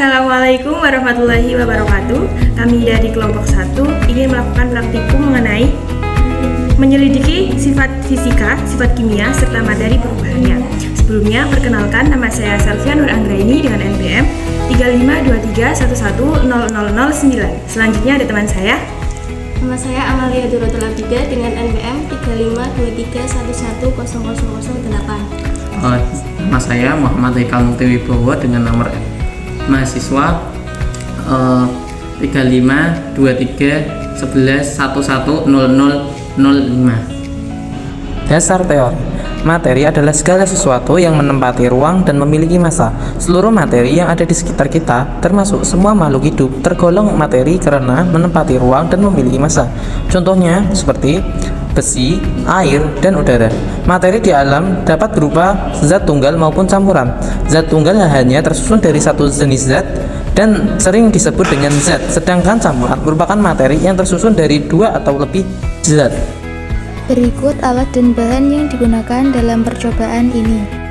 Assalamualaikum warahmatullahi wabarakatuh. Kami dari kelompok 1 ingin melakukan praktikum mengenai menyelidiki sifat fisika, sifat kimia, serta materi perubahannya. Sebelumnya, perkenalkan, nama saya Selvia Nur Anggraini dengan NPM 3523110009. Selanjutnya ada teman saya. Nama saya Amalia Dorotul Abida dengan NPM 3523110008. Nama saya Muhammad Haikal Mukti Wibowo dengan nomor mahasiswa 352311110005. Dasar teori. Materi adalah segala sesuatu yang menempati ruang dan memiliki massa. Seluruh materi yang ada di sekitar kita, termasuk semua makhluk hidup, tergolong materi karena menempati ruang dan memiliki massa. Contohnya seperti besi, air, dan udara. Materi di alam dapat berupa zat tunggal maupun campuran. Zat tunggal hanya tersusun dari satu jenis zat dan sering disebut dengan zat, sedangkan campuran merupakan materi yang tersusun dari dua atau lebih zat. Berikut alat dan bahan yang digunakan dalam percobaan ini.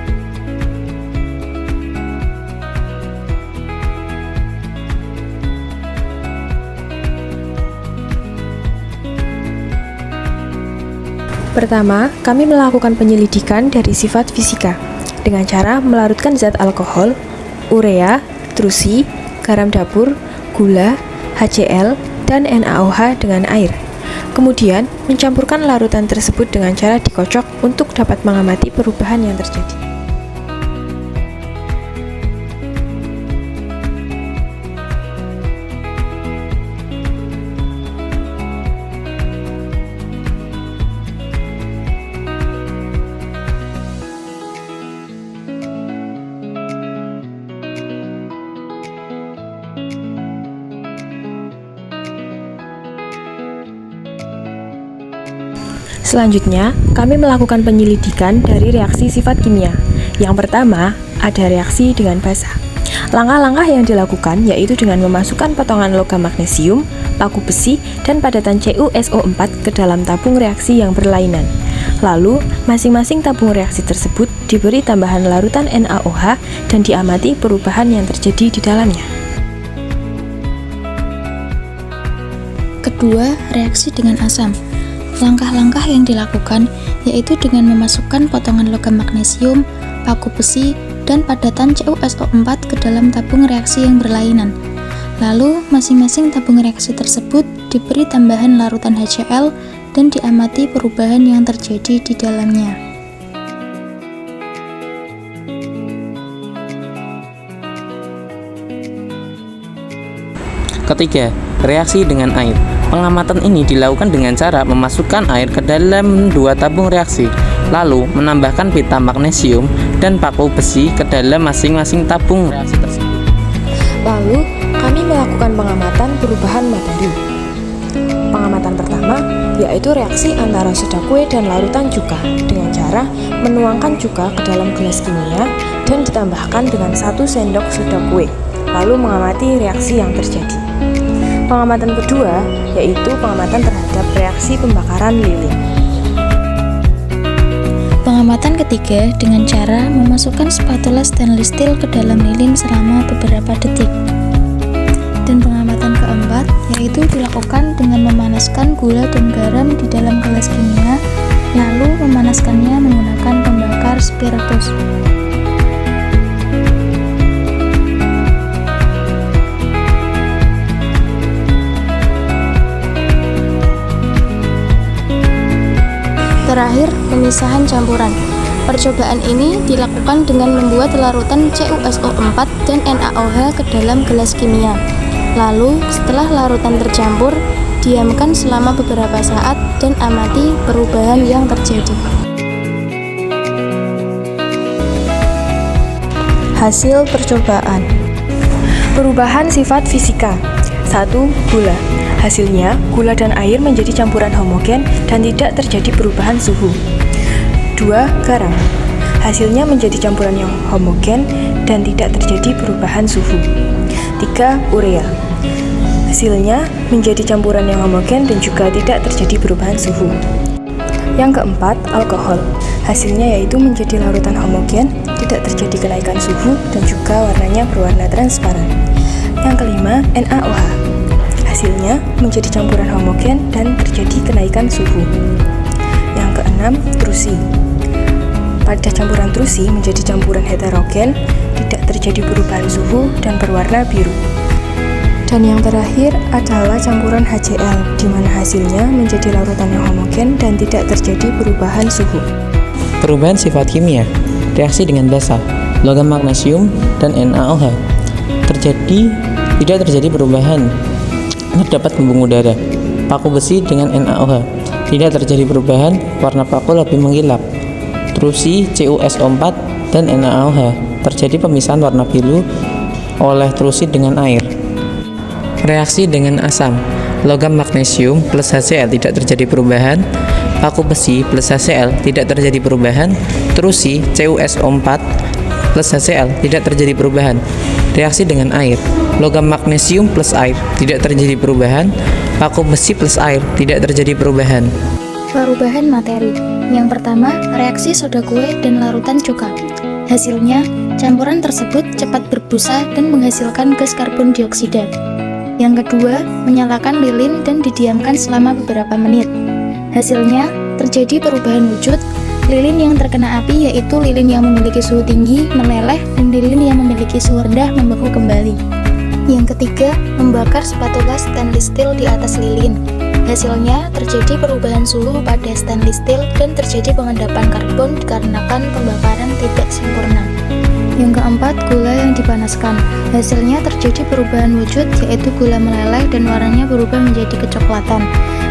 Pertama, kami melakukan penyelidikan dari sifat fisika dengan cara melarutkan zat alkohol, urea, trusi, garam dapur, gula, HCl, dan NaOH dengan air. Kemudian, mencampurkan larutan tersebut dengan cara dikocok untuk dapat mengamati perubahan yang terjadi. Selanjutnya, kami melakukan penyelidikan dari reaksi sifat kimia. Yang pertama, ada reaksi dengan basa. Langkah-langkah yang dilakukan yaitu dengan memasukkan potongan logam magnesium, paku besi, dan padatan CuSO4 ke dalam tabung reaksi yang berlainan. Lalu, masing-masing tabung reaksi tersebut diberi tambahan larutan NaOH dan diamati perubahan yang terjadi di dalamnya. Kedua, reaksi dengan asam. Langkah-langkah yang dilakukan yaitu dengan memasukkan potongan logam magnesium, paku besi, dan padatan CuSO4 ke dalam tabung reaksi yang berlainan. Lalu, masing-masing tabung reaksi tersebut diberi tambahan larutan HCl dan diamati perubahan yang terjadi di dalamnya. Ketiga, reaksi dengan air. Pengamatan ini dilakukan dengan cara memasukkan air ke dalam dua tabung reaksi, lalu menambahkan pita magnesium dan paku besi ke dalam masing-masing tabung reaksi tersebut. Lalu, kami melakukan pengamatan perubahan materi. Pengamatan pertama yaitu reaksi antara soda kue dan larutan cuka dengan cara menuangkan cuka ke dalam gelas kimia dan ditambahkan dengan 1 sendok soda kue, lalu mengamati reaksi yang terjadi. Pengamatan kedua yaitu pengamatan terhadap reaksi pembakaran lilin. Pengamatan ketiga dengan cara memasukkan spatula stainless steel ke dalam lilin selama beberapa detik. Dan pengamatan keempat yaitu dilakukan dengan memanaskan gula dan garam di dalam gelas kimia, lalu memanaskannya menggunakan pembakar spiritus. Terakhir, pemisahan campuran. Percobaan ini dilakukan dengan membuat larutan CuSO4 dan NaOH ke dalam gelas kimia. Lalu, setelah larutan tercampur, diamkan selama beberapa saat dan amati perubahan yang terjadi. Hasil percobaan. Perubahan sifat fisika. 1. Gula. Hasilnya, gula dan air menjadi campuran homogen dan tidak terjadi perubahan suhu. 2. Garam. Hasilnya menjadi campuran yang homogen dan tidak terjadi perubahan suhu. 3. Urea. Hasilnya menjadi campuran yang homogen dan juga tidak terjadi perubahan suhu. Yang keempat, alkohol. Hasilnya yaitu menjadi larutan homogen, tidak terjadi kenaikan suhu, dan juga warnanya berwarna transparan. Yang kelima, NaOH. Hasilnya menjadi campuran homogen dan terjadi kenaikan suhu. Yang keenam, trusi. Pada campuran trusi menjadi campuran heterogen, tidak terjadi perubahan suhu dan berwarna biru. Dan yang terakhir adalah campuran HCl, di mana hasilnya menjadi larutan yang homogen dan tidak terjadi perubahan suhu. Perubahan sifat kimia, reaksi dengan basa, logam magnesium dan NaOH. Tidak terjadi perubahan. Terdapat pembuluh udara. Paku besi dengan NaOH. Tidak terjadi perubahan, warna paku lebih mengkilap. Trusi CuSO4 dan NaOH. Terjadi pemisahan warna biru oleh trusi dengan air. Reaksi dengan asam. Logam magnesium plus HCl tidak terjadi perubahan. Paku besi plus HCl tidak terjadi perubahan. Trusi CuSO4 plus HCl tidak terjadi perubahan. Reaksi dengan air. Logam magnesium plus air tidak terjadi perubahan. Paku besi plus air tidak terjadi perubahan. Perubahan materi. Yang pertama, reaksi soda kue dan larutan cuka. Hasilnya, campuran tersebut cepat berbusa dan menghasilkan gas karbon dioksida. Yang kedua, menyalakan lilin dan didiamkan selama beberapa menit. Hasilnya, terjadi perubahan wujud. Lilin yang terkena api yaitu lilin yang memiliki suhu tinggi meleleh dan lilin yang memiliki suhu rendah membeku kembali. Yang ketiga, membakar spatula stainless steel di atas lilin. Hasilnya, terjadi perubahan suhu pada stainless steel dan terjadi pengendapan karbon dikarenakan pembakaran tidak sempurna. Yang keempat, gula yang dipanaskan. Hasilnya terjadi perubahan wujud yaitu gula meleleh dan warnanya berubah menjadi kecoklatan.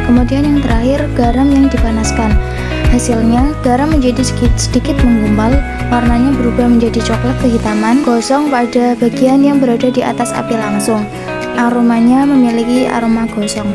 Kemudian yang terakhir, garam yang dipanaskan. Hasilnya, garam menjadi sedikit menggumpal, warnanya berubah menjadi coklat kehitaman, gosong pada bagian yang berada di atas api langsung. Aromanya memiliki aroma gosong.